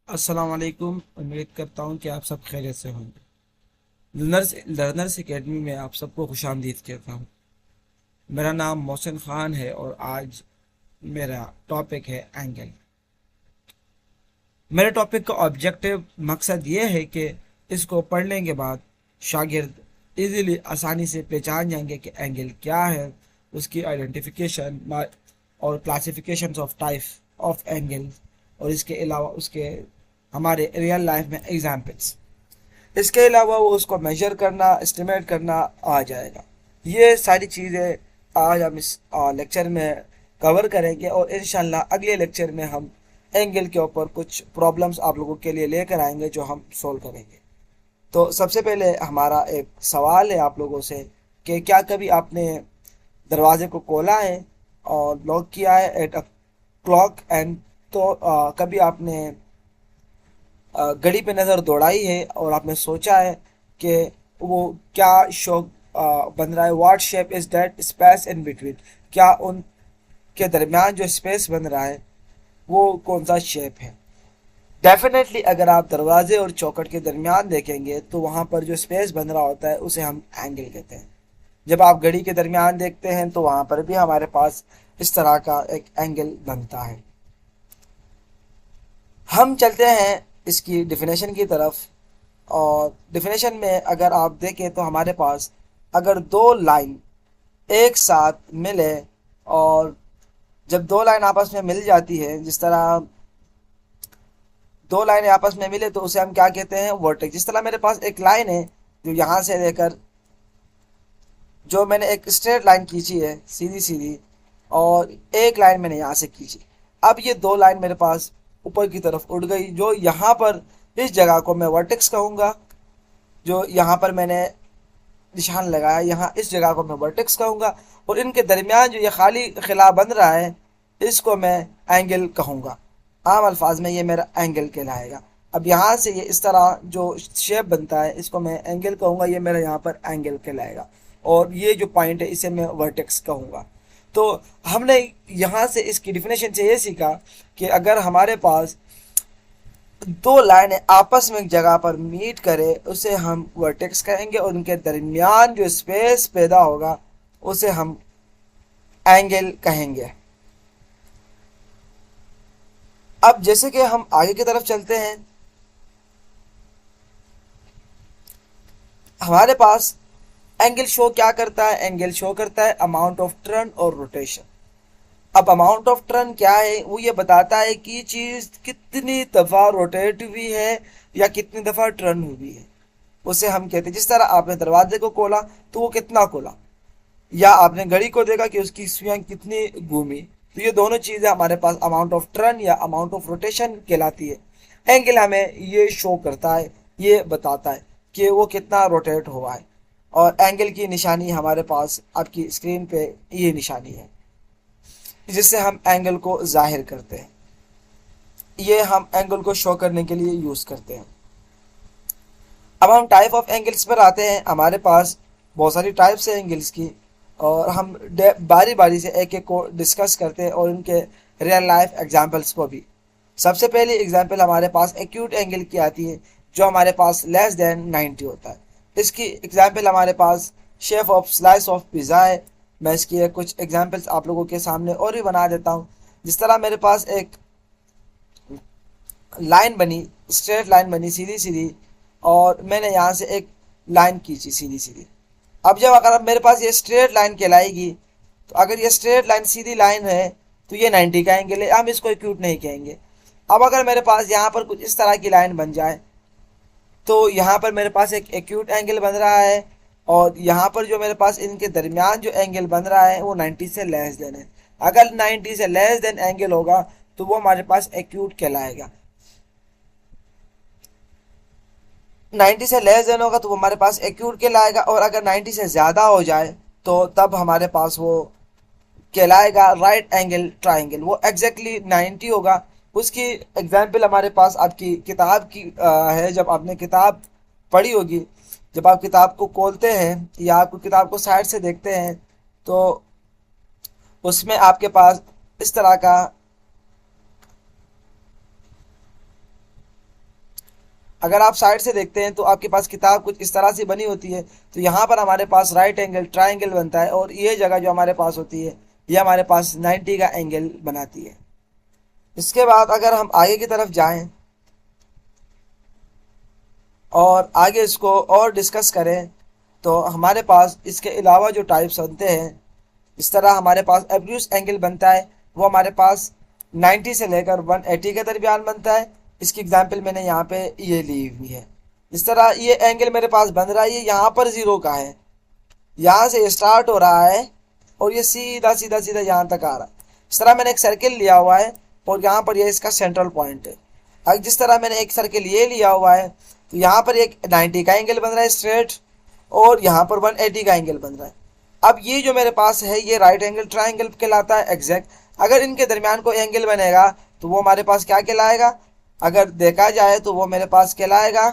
अस्सलाम वालेकुम। उम्मीद करता हूँ कि आप सब खैरियत से होंगे। लर्नर्स एकेडमी में आप सबको खुशामदीद कहता हूँ। मेरा नाम मोहसिन ख़ान है और आज मेरा टॉपिक है एंगल। मेरे टॉपिक का ऑब्जेक्टिव मकसद ये है कि इसको पढ़ने के बाद शागिर्द इजीली आसानी से पहचान जाएंगे कि एंगल क्या है, उसकी आइडेंटिफिकेशन और classification of type of angle, और इसके अलावा उसके हमारे रियल लाइफ में एग्जाम्पल्स। इसके अलावा वो उसको मेजर करना, एस्टिमेट करना आ जाएगा। ये सारी चीज़ें आज हम इस लेक्चर में कवर करेंगे और इंशाल्लाह अगले लेक्चर में हम एंगल के ऊपर कुछ प्रॉब्लम्स आप लोगों के लिए लेकर आएंगे जो हम सोल्व करेंगे। तो सबसे पहले हमारा एक सवाल है आप लोगों से कि क्या कभी आपने दरवाजे को खोला है और लॉक किया है एट अ क्लॉक एंड, तो कभी आपने घड़ी पे नज़र दौड़ाई है और आपने सोचा है कि वो क्या शो बन रहा है, what shape is that space in between, क्या उनके दरमियान जो स्पेस बन रहा है वो कौन सा शेप है। डेफिनेटली अगर आप दरवाजे और चौखट के दरमियान देखेंगे तो वहाँ पर जो स्पेस बन रहा होता है उसे हम एंगल कहते हैं। जब आप घड़ी के दरमियान देखते हैं तो वहाँ पर भी हमारे पास इस तरह का एक एंगल बनता है। हम चलते हैं इसकी डिफिनेशन की तरफ। और डिफिनेशन में अगर आप देखें तो हमारे पास अगर दो लाइन एक साथ मिले, और जब दो लाइन आपस में मिल जाती है, जिस तरह दो लाइन आपस में मिले तो उसे हम क्या कहते हैं, वर्टेक्स। जिस तरह मेरे पास एक लाइन है जो यहाँ से लेकर, जो मैंने एक स्ट्रेट लाइन खींची है सीधी सीधी, और एक लाइन मैंने यहाँ से खींची। अब ये दो लाइन मेरे पास ऊपर की तरफ उड़ गई, जो यहाँ पर इस जगह को मैं वर्टेक्स कहूँगा। जो यहाँ पर मैंने निशान लगाया, यहाँ इस जगह को मैं वर्टेक्स कहूँगा, और इनके दरमियान जो ये खाली खिला बन रहा है इसको मैं एंगल कहूँगा। आम अल्फाज में ये मेरा एंगल कहलाएगा। अब यहाँ से ये इस तरह जो शेप बनता है इसको मैं एंगल कहूँगा, ये मेरा यहाँ पर एंगल कहलाएगा, और ये जो पॉइंट है इसे मैं वर्टेक्स कहूँगा। तो हमने यहाँ से इसकी डिफिनेशन से ये सीखा कि अगर हमारे पास दो लाइनें आपस में एक जगह पर मीट करे उसे हम वर्टेक्स कहेंगे, और उनके दरमियान जो स्पेस पैदा होगा उसे हम एंगल कहेंगे। अब जैसे कि हम आगे की तरफ चलते हैं, हमारे पास एंगल शो क्या करता है, एंगल शो करता है अमाउंट ऑफ टर्न और रोटेशन। अब अमाउंट ऑफ टर्न क्या है, वो ये बताता है कि चीज़ कितनी दफ़ा रोटेट हुई है या कितनी दफ़ा टर्न हुई है, उसे हम कहते हैं। जिस तरह आपने दरवाजे को खोला तो वो कितना खोला, या आपने घड़ी को देखा कि उसकी सुइयां कितनी घूमी, तो ये दोनों चीज़ें हमारे पास अमाउंट ऑफ टर्न या अमाउंट ऑफ रोटेशन कहलाती है। एंगल हमें ये शो करता है, ये बताता है कि वो कितना रोटेट हुआ है। और एंगल की निशानी हमारे पास आपकी स्क्रीन पे ये निशानी है जिससे हम एंगल को जाहिर करते हैं। ये हम एंगल को शो करने के लिए यूज़ करते हैं। अब हम टाइप ऑफ एंगल्स पर आते हैं। हमारे पास बहुत सारी टाइप्स है एंगल्स की, और हम बारी बारी से एक एक को डिस्कस करते हैं और उनके रियल लाइफ एग्जांपल्स को भी। सबसे पहली एग्जांपल हमारे पास एक्यूट एंगल की आती है, जो हमारे पास लेस देन 90 होता है। इसकी एग्जांपल हमारे पास shape of slice of pizza है। मैं इसकी कुछ एग्जांपल्स आप लोगों के सामने और भी बना देता हूँ। जिस तरह मेरे पास एक लाइन बनी, स्ट्रेट लाइन बनी सीधी सीधी, और मैंने यहाँ से एक लाइन खींची सीधी सीधी। अब जब अगर मेरे पास ये स्ट्रेट लाइन कहलाएगी, तो अगर ये स्ट्रेट लाइन सीधी लाइन है तो ये 90 का एंगल है, हम इसको एक्यूट नहीं कहेंगे। अब अगर मेरे पास यहाँ पर कुछ इस तरह की लाइन बन जाए तो यहाँ पर मेरे पास एक एक्यूट एंगल बन रहा है, और यहाँ पर जो मेरे पास इनके दरमियान जो एंगल बन रहा है वो 90 से लेस देन है। अगर 90 से लेस देन एंगल होगा तो वो हमारे पास एक्यूट कहलाएगा। 90 से लेस देन होगा तो वो हमारे पास एक्यूट कहलाएगा, और अगर 90 से ज़्यादा हो जाए तो तब हमारे पास वो कहलाएगा राइट एंगल ट्राइंगल। वो एग्जैक्टली 90 होगा। उसकी एग्जाम्पल हमारे पास आपकी किताब की है। जब आपने किताब पढ़ी होगी, जब आप किताब को खोलते हैं या आप किताब को साइड से देखते हैं तो उसमें आपके पास इस तरह का अगर आप साइड से देखते हैं तो आपके पास किताब कुछ इस तरह से बनी होती है, तो यहाँ पर हमारे पास राइट एंगल ट्राइंगल बनता है और ये जगह जो हमारे पास होती है ये हमारे पास 90 का एंगल बनाती है। इसके बाद अगर हम आगे की तरफ जाएं और आगे इसको और डिस्कस करें तो हमारे पास इसके अलावा जो टाइप्स बनते हैं, इस तरह हमारे पास एब्यूस एंगल बनता है, वो हमारे पास 90 से लेकर 180 के दरमियान बनता है। इसकी एग्जांपल मैंने यहाँ पे ये ली हुई है। इस तरह ये एंगल मेरे पास बन रहा है, ये यहाँ पर ज़ीरो का है, यहाँ से स्टार्ट हो रहा है और ये सीधा सीधा सीधा यहाँ तक आ रहा है। इस तरह मैंने एक सर्किल लिया हुआ है और यहाँ पर ये इसका सेंट्रल पॉइंट है। अब जिस तरह मैंने एक सर्किल ये लिया हुआ है तो यहाँ पर एक 90 का एंगल बन रहा है स्ट्रेट और यहाँ पर 180 का एंगल बन रहा है। अब ये जो मेरे पास है ये राइट एंगल ट्राइंगल कहलाता है एग्जैक्ट। अगर इनके दरमियान कोई एंगल बनेगा तो वो हमारे पास क्या कहलाएगा, अगर देखा जाए तो वो मेरे पास कहलाएगा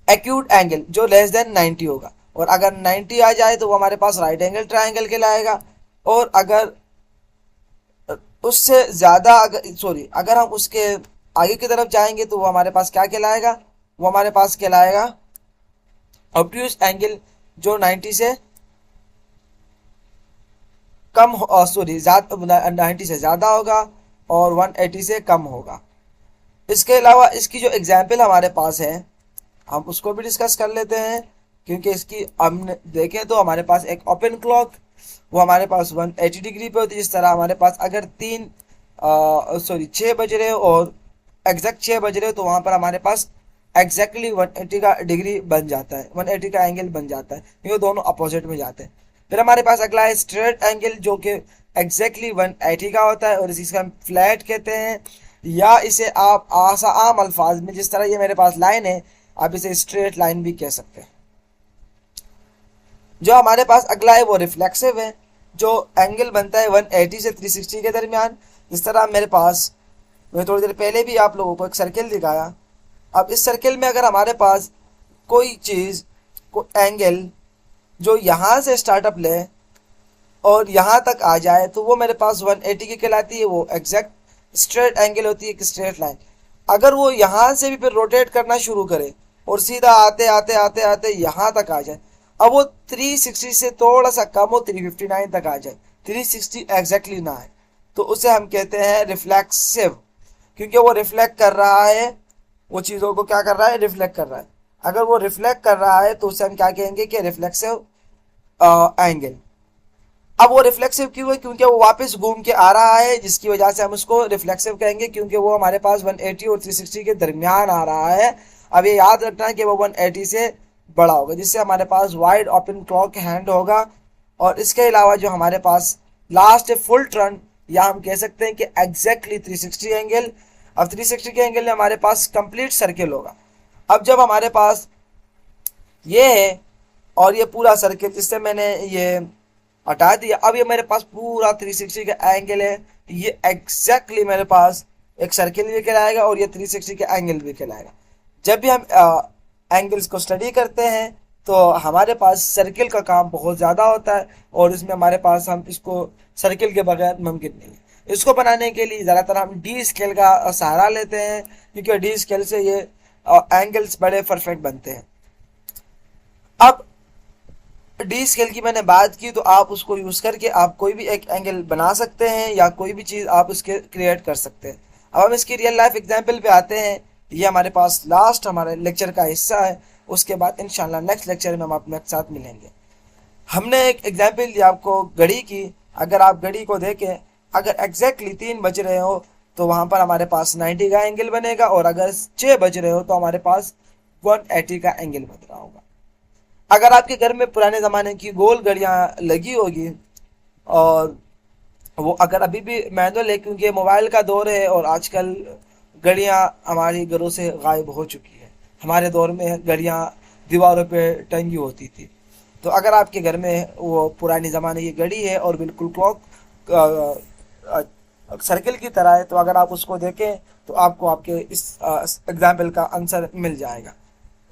एक्यूट एंगल जो लेस देन 90 होगा। और अगर 90 आ जाए तो वो हमारे पास राइट एंगल ट्राइंगल कहलाएगा। और अगर उससे ज़्यादा अगर हम उसके आगे की तरफ जाएंगे तो वो हमारे पास क्या कहलाएगा, वो हमारे पास कहलाएगा ऑब्ट्यूज एंगल जो 90 से कम 90 से ज़्यादा होगा और 180 से कम होगा। इसके अलावा इसकी जो एग्जाम्पल हमारे पास है हम उसको भी डिस्कस कर लेते हैं, क्योंकि इसकी हम देखें तो हमारे पास एक ओपन क्लॉक वो हमारे पास 180 डिग्री पे होती है। इस तरह हमारे पास अगर 6 बज रहे हो और एग्जैक्ट 6 बज रहे हो तो वहाँ पर हमारे पास एग्जैक्टली 180 का डिग्री बन जाता है, 180 का एंगल बन जाता है, क्योंकि दोनों अपोजिट में जाते हैं। फिर हमारे पास अगला है स्ट्रेट एंगल जो कि एग्जैक्टली 180 का होता है और इसी हम फ्लैट कहते हैं, या इसे आप आम अल्फाज में जिस तरह ये मेरे पास लाइन है आप इसे स्ट्रेट लाइन भी कह सकते हैं। जो हमारे पास अगला है वो रिफ्लेक्सिव है, जो एंगल बनता है 180 से 360 के दरमियान। इस तरह मेरे पास मैं थोड़ी देर पहले भी आप लोगों को एक सर्किल दिखाया। अब इस सर्किल में अगर हमारे पास कोई चीज़ को एंगल जो यहाँ से स्टार्टअप ले और यहाँ तक आ जाए तो वो मेरे पास 180 की कहलाती है, वो एग्जैक्ट स्ट्रेट एंगल होती है, एक स्ट्रेट लाइन। अगर वो यहाँ से भी फिर रोटेट करना शुरू करे और सीधा आते आते आते आते यहाँ तक आ जाए, अब वो 360 से थोड़ा सा कम हो 359 तक आ जाए, 360 एग्जैक्टली ना आए, तो उसे हम कहते हैं रिफ्लेक्सिव, क्योंकि वो रिफ्लेक्ट कर रहा है, वो चीज़ों को क्या कर रहा है, रिफ्लेक्ट कर रहा है। अगर वो रिफ्लेक्ट कर रहा है तो उसे हम क्या कहेंगे कि रिफ्लेक्सिव एंगल। अब वो रिफ्लेक्सिव क्यों है, क्योंकि वो वापस घूम के आ रहा है, जिसकी वजह से हम उसको रिफ्लेक्सिव कहेंगे, क्योंकि वो हमारे पास 180 और 360 के दरमियान आ रहा है। अब ये याद रखना है कि वो 180 से बड़ा होगा, जिससे हमारे पास वाइड ओपन क्लॉक हैंड होगा। और इसके अलावा जो हमारे पास लास्ट है फुल टर्न, या हम कह सकते हैं कि एग्जैक्टली 360 एंगल। अब 360 के एंगल में हमारे पास कंप्लीट सर्किल होगा। अब जब हमारे पास ये है और ये पूरा सर्किल, जिससे मैंने ये हटा दिया, अब ये मेरे पास पूरा 360 का एंगल है, ये एग्जैक्टली मेरे पास एक सर्किल भी कहलाएगा और ये 360 का एंगल भी कहलाएगा। जब भी हम एंगल्स को स्टडी करते हैं तो हमारे पास सर्किल का काम बहुत ज़्यादा होता है और इसमें हमारे पास हम इसको सर्किल के बगैर मुमकिन नहीं है। इसको बनाने के लिए ज़्यादातर हम डी स्केल का सहारा लेते हैं, क्योंकि डी स्केल से ये एंगल्स बड़े परफेक्ट बनते हैं। अब डी स्केल की मैंने बात की, तो आप उसको यूज़ करके आप कोई भी एक एंगल बना सकते हैं या कोई भी चीज़ आप उसके क्रिएट कर सकते हैं। अब हम इसकी रियल लाइफ एग्जांपल पे आते हैं। ये हमारे पास लास्ट हमारे लेक्चर का हिस्सा है, उसके बाद इंशाल्लाह नेक्स्ट लेक्चर में हम अपने साथ मिलेंगे। हमने एक एग्जांपल दी आपको घड़ी की। अगर आप घड़ी को देखें, अगर एग्जैक्टली 3 बज रहे हो तो वहाँ पर हमारे पास 90 का एंगल बनेगा, और अगर 6 बज रहे हो तो हमारे पास 180 का एंगल बन रहा होगा। अगर आपके घर में पुराने ज़माने की गोल घड़ियाँ लगी होगी, और वो अगर अभी भी मैनुअल है, क्योंकि मोबाइल का दौर है और आजकल घड़ियाँ हमारी घरों से गायब हो चुकी है। हमारे दौर में घड़ियाँ दीवारों पे टंगी होती थी। तो अगर आपके घर में वो पुरानी ज़माने की घड़ी है और बिल्कुल क्लॉक सर्किल की तरह है, तो अगर आप उसको देखें तो आपको आपके इस एग्जाम्पल का आंसर मिल जाएगा।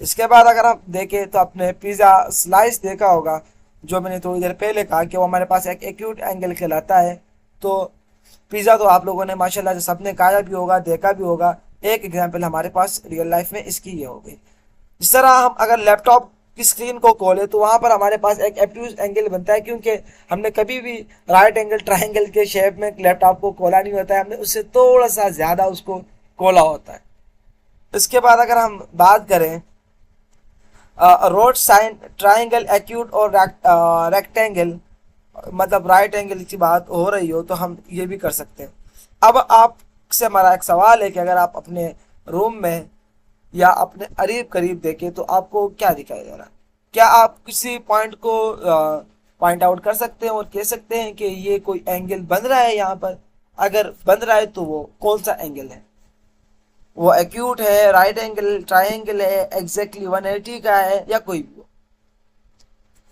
इसके बाद अगर आप देखें तो आपने पिज़्ज़ा स्लाइस देखा होगा, जो मैंने थोड़ी देर पहले कहा कि वो हमारे पास एक एक्यूट एंगल कहलाता है। तो पिज़्ज़ा तो आप लोगों ने माशाल्लाह से सबने खाया भी होगा, देखा भी होगा, एक एग्जांपल हमारे पास रियल लाइफ में इसकी ये हो गई। इस तरह हम अगर लैपटॉप की स्क्रीन को खोले तो वहां पर हमारे पास एक एक्यूज एंगल बनता है, क्योंकि हमने कभी भी राइट एंगल ट्राइंगल के शेप में लैपटॉप को खोला नहीं होता है, हमने उससे थोड़ा सा ज्यादा उसको खोला होता है। इसके बाद अगर हम बात करें रोड साइन ट्राइंगल एक्यूट और रेक्टेंगल, मतलब राइट एंगल की बात हो रही हो तो हम ये भी कर सकते हैं। अब आपसे हमारा एक सवाल है कि अगर आप अपने रूम में या अपने करीब करीब देखें तो आपको क्या दिखाई दे रहा है? क्या आप किसी पॉइंट को पॉइंट आउट कर सकते हैं और कह सकते हैं कि ये कोई एंगल बन रहा है यहाँ पर? अगर बन रहा है तो वो कौन सा एंगल है? वो एक्यूट है, राइट एंगल ट्राइंगल है, एग्जैक्टली 180 का है, या कोई भी?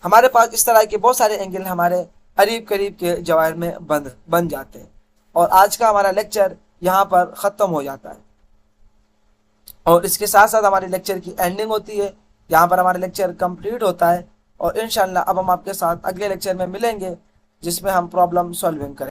हमारे पास इस तरह के बहुत सारे एंगल हमारे करीब करीब के जवाब में बन जाते हैं। और आज का हमारा लेक्चर यहाँ पर ख़त्म हो जाता है और इसके साथ साथ हमारे लेक्चर की एंडिंग होती है। यहाँ पर हमारा लेक्चर कंप्लीट होता है और इंशाल्लाह अब हम आपके साथ अगले लेक्चर में मिलेंगे जिसमें हम प्रॉब्लम सॉल्विंग करें।